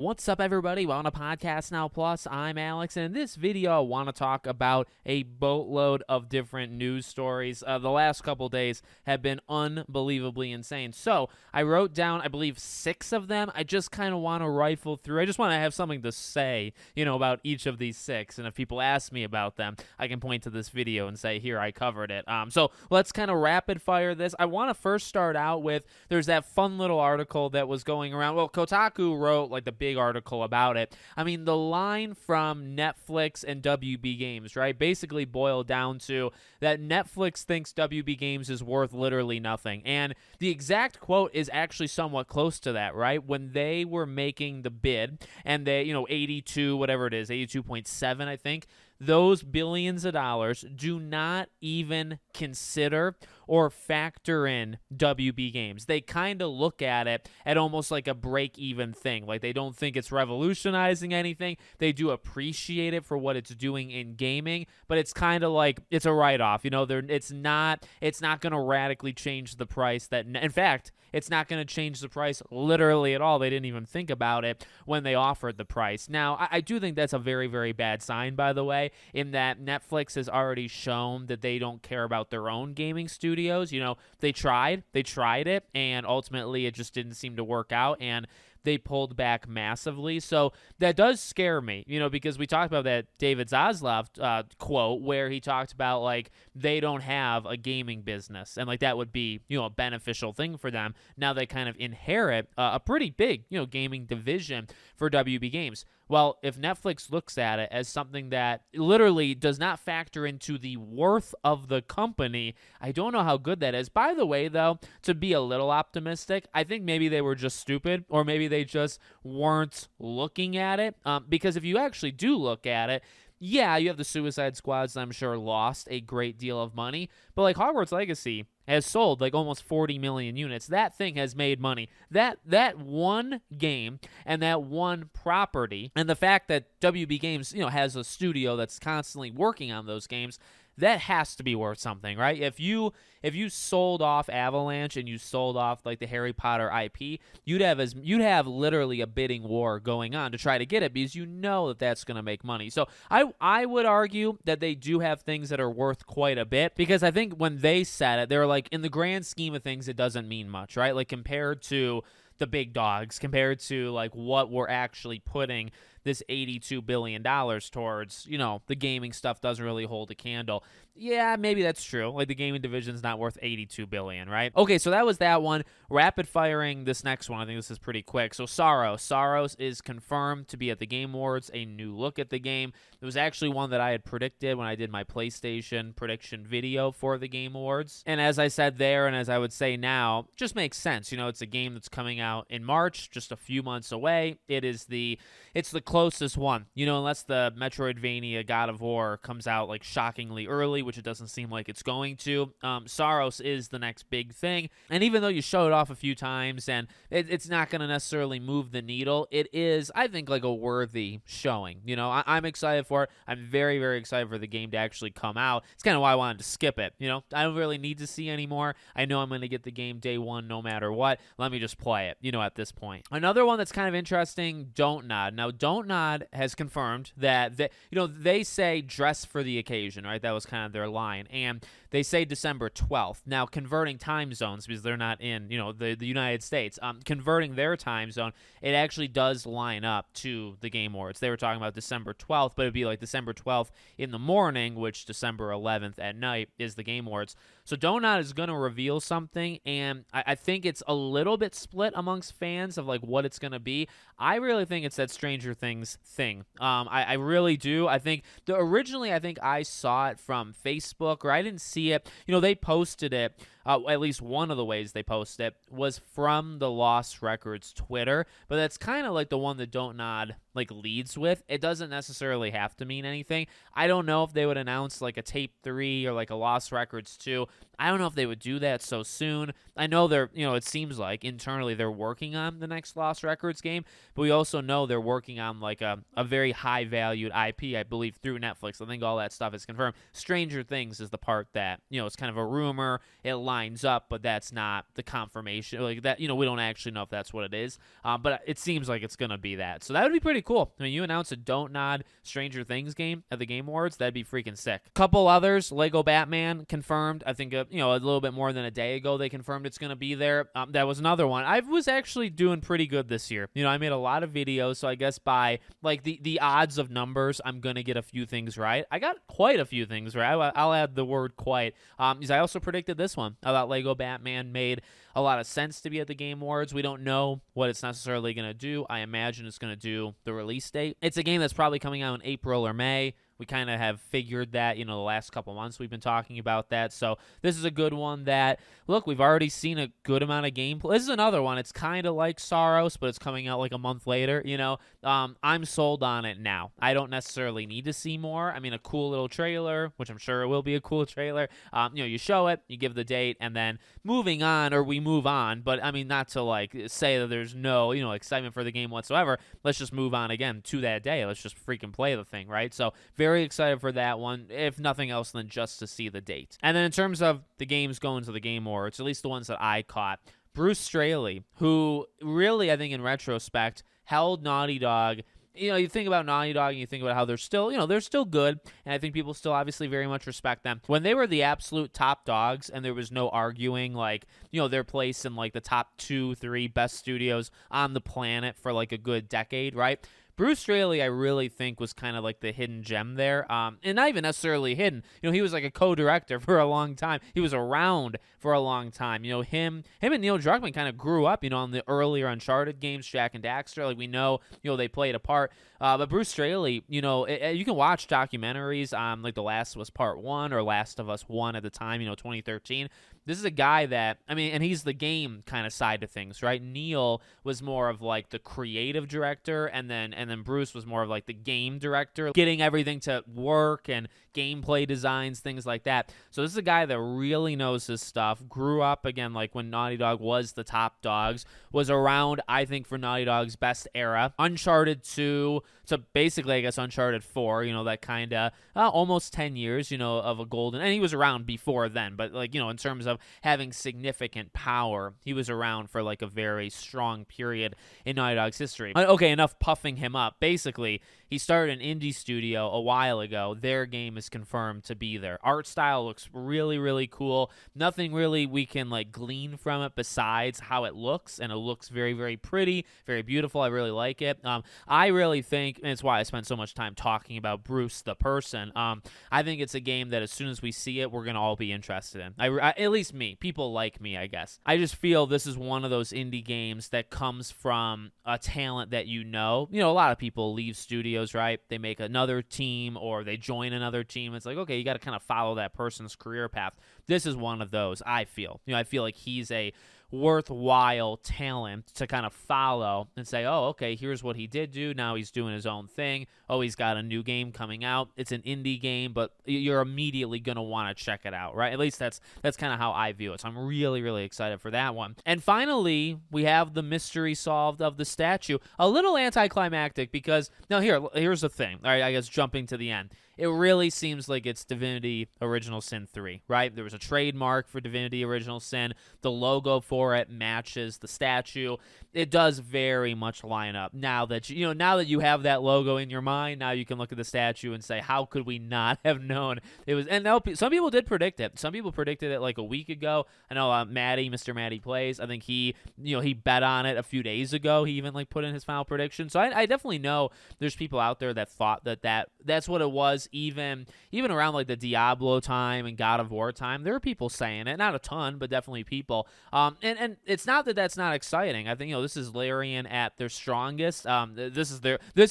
What's up, everybody? Welcome to Podcast Now Plus. I'm Alex, and in this video, I want to talk about a boatload of different news stories. The last couple days have been unbelievably insane. So I wrote down, I believe, 6 of them. I just kind of want to rifle through. I just want to have something to say, about each of these 6. And if people ask me about them, I can point to this video and say, here, I covered it. So let's kind of rapid fire this. I want to first start out with, there's that fun little article that was going around. Well, Kotaku wrote like the big article about it. I mean, the line from Netflix and WB Games, right, basically boiled down to that Netflix thinks WB Games is worth literally nothing. And the exact quote is actually somewhat close to that, right? When they were making the bid and they, 82, whatever it is, 82.7, I think, those billions of dollars do not even consider or factor in WB Games. They kind of look at it at almost like a break-even thing. Like, they don't think it's revolutionizing anything. They do appreciate it for what it's doing in gaming, but it's kind of like it's a write-off. It's not going to radically change the price. In fact, it's not going to change the price literally at all. They didn't even think about it when they offered the price. Now, I do think that's a very, very bad sign, by the way, in that Netflix has already shown that they don't care about their own gaming studios. They tried it, and ultimately it just didn't seem to work out, and they pulled back massively. So that does scare me, because we talked about that David Zaslav quote where he talked about, like, they don't have a gaming business, and, like, that would be, a beneficial thing for them. Now they kind of inherit a pretty big, gaming division for WB Games. Well, if Netflix looks at it as something that literally does not factor into the worth of the company, I don't know how good that is. By the way, though, to be a little optimistic, I think maybe they were just stupid, or maybe they just weren't looking at it. Because if you actually do look at it, yeah, you have the Suicide Squads that I'm sure lost a great deal of money, but like Hogwarts Legacy has sold like almost 40 million units. That thing has made money. That one game and that one property, and the fact that WB Games, has a studio that's constantly working on those games, that has to be worth something, right? If you sold off Avalanche and you sold off like the Harry Potter IP, you'd have literally a bidding war going on to try to get it, because that that's going to make money. So I would argue that they do have things that are worth quite a bit, because I think when they said it, they were like, in the grand scheme of things, it doesn't mean much, right? Like, compared to the big dogs, compared to like what we're actually putting this $82 billion towards, the gaming stuff doesn't really hold a candle. Yeah, maybe that's true. Like, the gaming division's not worth $82 billion, right? Okay, so that was that one. Rapid firing this next one. I think this is pretty quick. So Saros is confirmed to be at the Game Awards, a new look at the game. It was actually one that I had predicted when I did my PlayStation prediction video for the Game Awards. And as I said there, and as I would say now, just makes sense. It's a game that's coming out in March, just a few months away. It's the closest one, unless the Metroidvania God of War comes out like shockingly early, which it doesn't seem like it's going to. Saros is the next big thing, and even though you show it off a few times and it's not going to necessarily move the needle, it is, I think, like a worthy showing. I'm excited for it. I'm very, very excited for the game to actually come out. It's kind of why I wanted to skip it. I don't really need to see anymore. I know I'm going to get the game day one no matter what. Let me just play it, at this point. Another one that's kind of interesting, Don't Nod. Now, Don't Nod has confirmed that they say dress for the occasion, right? That was kind of their line, and they say December 12th. Now, converting time zones, because they're not in the United States, converting their time zone, it actually does line up to the Game Awards. They were talking about December 12th, but it'd be like December 12th in the morning, which December 11th at night is the Game Awards. So Don't Nod is going to reveal something, and I think it's a little bit split amongst fans of like what it's going to be. I really think it's that Stranger Things thing. I really do. I think originally I saw it from Facebook, or I didn't see it. They posted it. At least one of the ways they posted it was from the Lost Records Twitter, but that's kind of like the one that Don't Nod like leads with. It doesn't necessarily have to mean anything. I don't know if they would announce like a Tape 3 or like a Lost Records 2. I don't know if they would do that so soon. I know they're, it seems like internally they're working on the next Lost Records game, but we also know they're working on like a very high valued IP, I believe, through Netflix. I think all that stuff is confirmed. Stranger Things is the part that, it's kind of a rumor. It lines lines up, but that's not the confirmation. Like that, we don't actually know if that's what it is. But it seems like it's gonna be that. So that would be pretty cool. I mean, you announce a Don't Nod Stranger Things game at the Game Awards, that'd be freaking sick. Couple others, Lego Batman confirmed. I think a little bit more than a day ago they confirmed it's gonna be there. That was another one. I was actually doing pretty good this year. I made a lot of videos, so I guess by like the odds of numbers, I'm gonna get a few things right. I got quite a few things right. I'll add the word quite. Because I also predicted this one. I thought Lego Batman made a lot of sense to be at the Game Awards. We don't know what it's necessarily going to do. I imagine it's going to do the release date. It's a game that's probably coming out in April or May. We kind of have figured that, the last couple months we've been talking about that. So this is a good one that, look, we've already seen a good amount of gameplay. This is another one. It's kind of like Saros, but it's coming out like a month later, I'm sold on it now. I don't necessarily need to see more. I mean, a cool little trailer, which I'm sure it will be a cool trailer. You show it, you give the date, and then moving on, or we move on. But, I mean, not to, like, say that there's no, excitement for the game whatsoever. Let's just move on again to that day. Let's just freaking play the thing, right? So, very excited for that one, if nothing else than just to see the date. And then in terms of the games going to the Game Awards, at least the ones that I caught, Bruce Straley, who really, I think in retrospect, held Naughty Dog. You think about Naughty Dog and you think about how they're still, they're still good. And I think people still obviously very much respect them. When they were the absolute top dogs and there was no arguing, like, their place in like the top 2-3 best studios on the planet for like a good decade, right? Bruce Straley, I really think, was kind of like the hidden gem there, and not even necessarily hidden. He was like a co-director for a long time. He was around for a long time. Him and Neil Druckmann kind of grew up, on the earlier Uncharted games, Jak and Daxter. Like we know, they played a part. But Bruce Straley, you can watch documentaries on like The Last of Us Part 1 or Last of Us 1 at the time, 2013. This is a guy that, and he's the game kind of side of things, right? Neil was more of like the creative director, and then Bruce was more of like the game director, getting everything to work and gameplay designs, things like that. So this is a guy that really knows his stuff, grew up, again, like when Naughty Dog was the top dogs, was around, I think, for Naughty Dog's best era. Uncharted 2, so basically, I guess, Uncharted 4, that kind of almost 10 years, of a golden, and he was around before then, but like, in terms of having significant power, he was around for like a very strong period in Naughty Dog's history. Okay, enough puffing him up. Basically, he started an indie studio a while ago. Their game is confirmed to be there. Art style looks really, really cool. Nothing really we can like glean from it besides how it looks, and it looks very, very pretty, very beautiful. I really like it. I really think, and it's why I spent so much time talking about Bruce the person. I think it's a game that as soon as we see it, we're gonna all be interested in. At least me, people like me, I guess. I just feel this is one of those indie games that comes from a talent that a lot of people leave studios, right? They make another team or they join another team. It's like, okay, you got to kind of follow that person's career path. This is one of those, I feel. I feel like he's a worthwhile talent to kind of follow and say, oh, okay, here's what he did do. Now he's doing his own thing. Oh, he's got a new game coming out. It's an indie game, but you're immediately going to want to check it out, right? At least that's kind of how I view it. So I'm really, really excited for that one. And finally, we have the mystery solved of the statue. A little anticlimactic because, now here's the thing. All right, I guess jumping to the end. It really seems like it's Divinity Original Sin 3, right? There was a trademark for Divinity Original Sin. The logo for it matches the statue. It does very much line up. Now that you have that logo in your mind, now you can look at the statue and say, how could we not have known it was? And some people did predict it. Some people predicted it like a week ago. I know Mr. Maddie Plays. I think he bet on it a few days ago. He even like put in his final prediction. So I definitely know there's people out there that thought that's what it was. Even around like the Diablo time and God of War time, there are people saying it. Not a ton, but definitely people. And it's not that that's not exciting. I think this is Larian at their strongest. This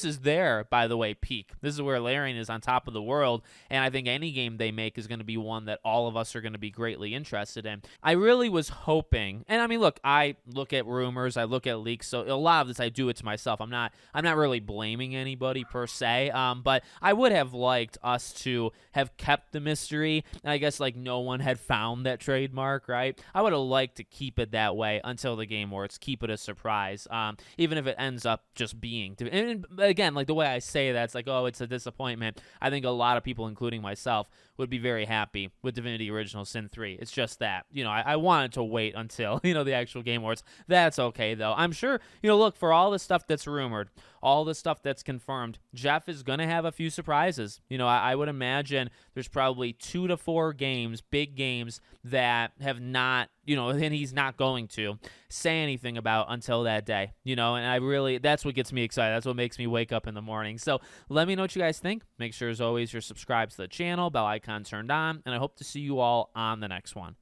is their, by the way, peak. This is where Larian is on top of the world, and I think any game they make is going to be one that all of us are going to be greatly interested in. I really was hoping, and I mean, look, I look at rumors, I look at leaks, so a lot of this I do it to myself. I'm not really blaming anybody per se, but I would have liked liked us to have kept the mystery. And I guess like no one had found that trademark, right? I would have liked to keep it that way until the Game Awards, keep it a surprise, even if it ends up just being. And again, like the way I say that, it's like, oh, it's a disappointment. I think a lot of people, including myself, would be very happy with Divinity Original Sin 3. It's just that, I wanted to wait until, the actual Game Awards. That's okay, though. I'm sure, look, for all the stuff that's rumored, all the stuff that's confirmed, Jeff is going to have a few surprises. I would imagine there's probably 2 to 4 games, big games, that have not, and he's not going to say anything about until that day, and that's what gets me excited. That's what makes me wake up in the morning. So let me know what you guys think. Make sure, as always, you're subscribed to the channel, bell icon turned on, and I hope to see you all on the next one.